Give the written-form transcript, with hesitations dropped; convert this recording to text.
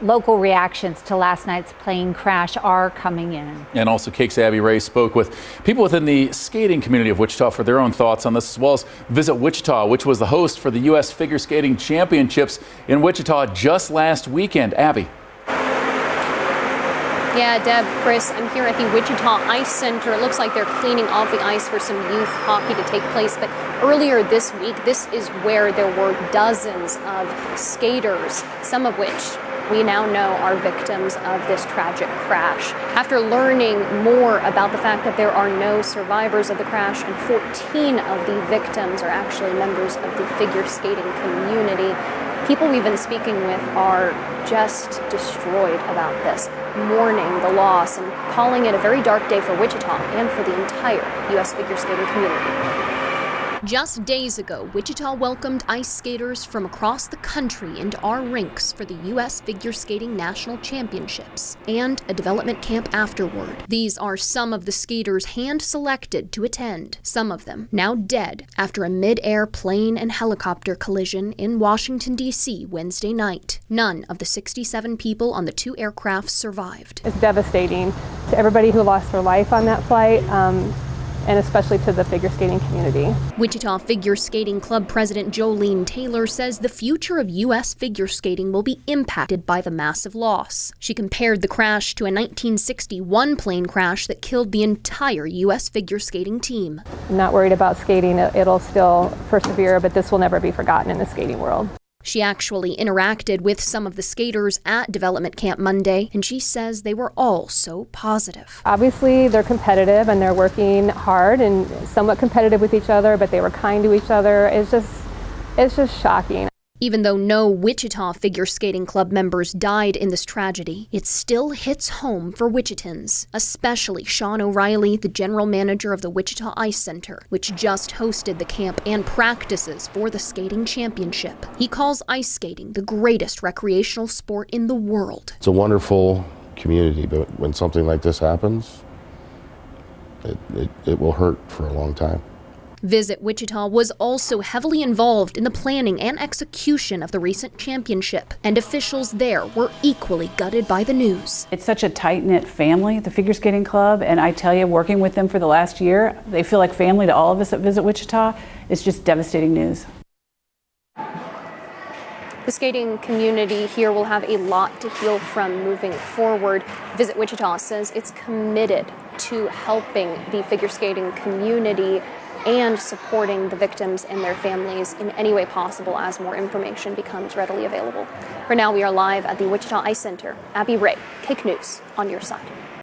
Local reactions to last night's plane crash are coming in. And also KAKE's Abby Ray spoke with people within the skating community of Wichita for their own thoughts on this, as well as Visit Wichita, which was the host for the U.S. Figure Skating Championships in Wichita just last weekend. Abby. Yeah, Deb, Chris, I'm here at the Wichita Ice Center. It looks like they're cleaning off the ice for some youth hockey to take place. But earlier this week, this is where there were dozens of skaters, some of which we now know are victims of this tragic crash. After learning more about the fact that there are no survivors of the crash and 14 of the victims are actually members of the figure skating community, people we've been speaking with are just destroyed about this, mourning the loss and calling it a very dark day for Wichita and for the entire U.S. figure skating community. Just days ago, Wichita welcomed ice skaters from across the country into our rinks for the U.S. Figure Skating National Championships and a development camp afterward. These are some of the skaters hand-selected to attend, some of them now dead after a mid-air plane and helicopter collision in Washington, D.C. Wednesday night. None of the 67 people on the two aircrafts survived. It's devastating to everybody who lost their life on that flight. And especially to the figure skating community. Wichita Figure Skating Club President Jolene Taylor says the future of U.S. figure skating will be impacted by the massive loss. She compared the crash to a 1961 plane crash that killed the entire U.S. figure skating team. I'm not worried about skating. It'll still persevere, but this will never be forgotten in the skating world. She actually interacted with some of the skaters at development camp Monday, and she says they were all so positive. Obviously, they're competitive and they're working hard and somewhat competitive with each other, but they were kind to each other. It's just shocking. Even though no Wichita Figure Skating Club members died in this tragedy, it still hits home for Wichitans, especially Sean O'Reilly, the general manager of the Wichita Ice Center, which just hosted the camp and practices for the skating championship. He calls ice skating the greatest recreational sport in the world. It's a wonderful community, but when something like this happens, it will hurt for a long time. Visit Wichita was also heavily involved in the planning and execution of the recent championship, and officials there were equally gutted by the news. It's such a tight-knit family, the Figure Skating Club, and I tell you, working with them for the last year, they feel like family to all of us at Visit Wichita. It's just devastating news. The skating community here will have a lot to heal from moving forward. Visit Wichita says it's committed to helping the figure skating community and supporting the victims and their families in any way possible as more information becomes readily available. For now, we are live at the Wichita Ice Center. Abby Ray, KAKE News, on your side.